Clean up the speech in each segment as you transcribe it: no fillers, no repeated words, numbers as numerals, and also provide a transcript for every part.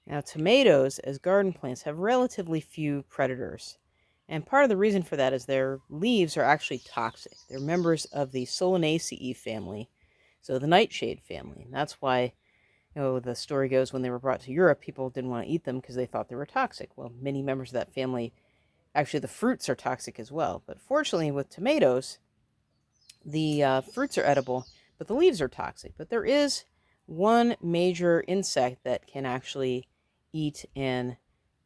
Now, tomatoes as garden plants have relatively few predators. And part of the reason for that is their leaves are actually toxic. They're members of the Solanaceae family, so the nightshade family. And that's why, the story goes when they were brought to Europe, people didn't want to eat them because they thought they were toxic. Well, many members of that family, actually the fruits are toxic as well. But fortunately with tomatoes, the fruits are edible, but the leaves are toxic. But there is one major insect that can actually eat and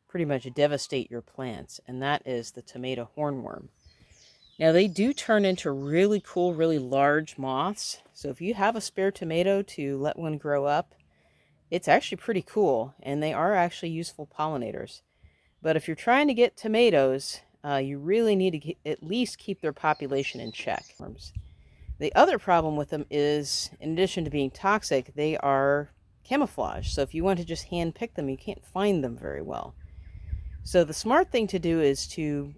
pretty much devastate your plants, and that is the tomato hornworm. Now, they do turn into really cool, really large moths. So if you have a spare tomato to let one grow up, it's actually pretty cool, and they are actually useful pollinators. But if you're trying to get tomatoes, you really need to at least keep their population in check. The other problem with them is, in addition to being toxic, they are camouflage. So if you want to just hand pick them, you can't find them very well. So the smart thing to do is to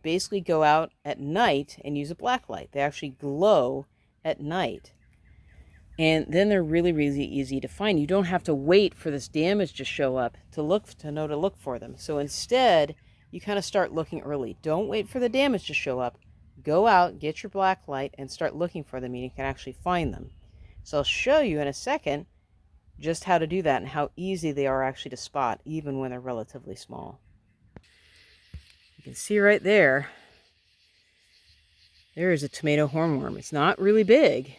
basically go out at night and use a black light. They actually glow at night. And then they're really, really easy to find. You don't have to wait for this damage to show up to know to look for them. So instead, you kind of start looking early. Don't wait for the damage to show up. Go out, get your black light, and start looking for them, and you can actually find them. So I'll show you in a second just how to do that and how easy they are actually to spot, even when they're relatively small. You can see right there, there is a tomato hornworm. It's not really big,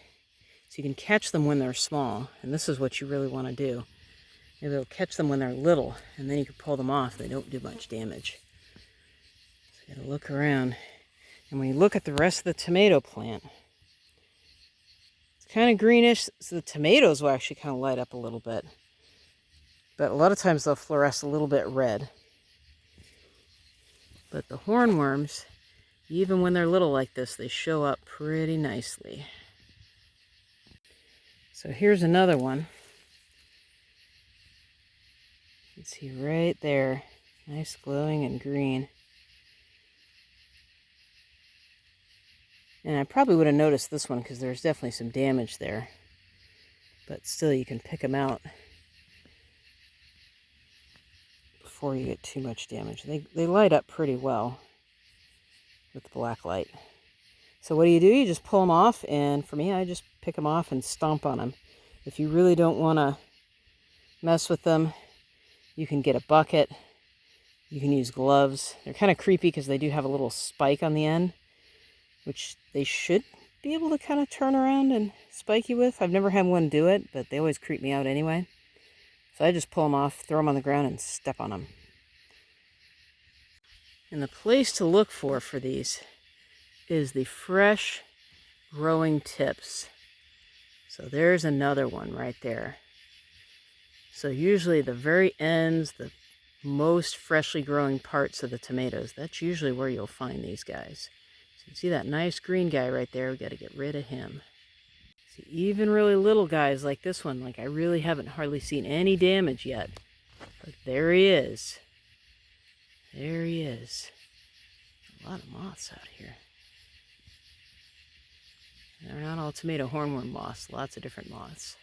so you can catch them when they're small, and this is what you really want to do. Maybe you'll catch them when they're little, and then you can pull them off. They don't do much damage. So you gotta look around, and when you look at the rest of the tomato plant, it's kind of greenish, so the tomatoes will actually kind of light up a little bit, but a lot of times they'll fluoresce a little bit red. But the hornworms, even when they're little like this, they show up pretty nicely. So here's another one. You can see right there, nice glowing and green. And I probably would have noticed this one because there's definitely some damage there. But still, you can pick them out before you get too much damage. They light up pretty well with the black light. So what do? You just pull them off, and for me, I just pick them off and stomp on them. If you really don't want to mess with them, you can get a bucket. You can use gloves. They're kind of creepy because they do have a little spike on the end, which they should be able to kind of turn around and spike you with. I've never had one do it, but they always creep me out anyway. So I just pull them off, throw them on the ground, and step on them. And the place to look for these is the fresh growing tips. So there's another one right there. So usually the very ends, the most freshly growing parts of the tomatoes, that's usually where you'll find these guys. So you see that nice green guy right there, we got to get rid of him. See, even really little guys like this one, like I really haven't hardly seen any damage yet. But there he is. There he is. A lot of moths out here. They're not all tomato hornworm moths, lots of different moths.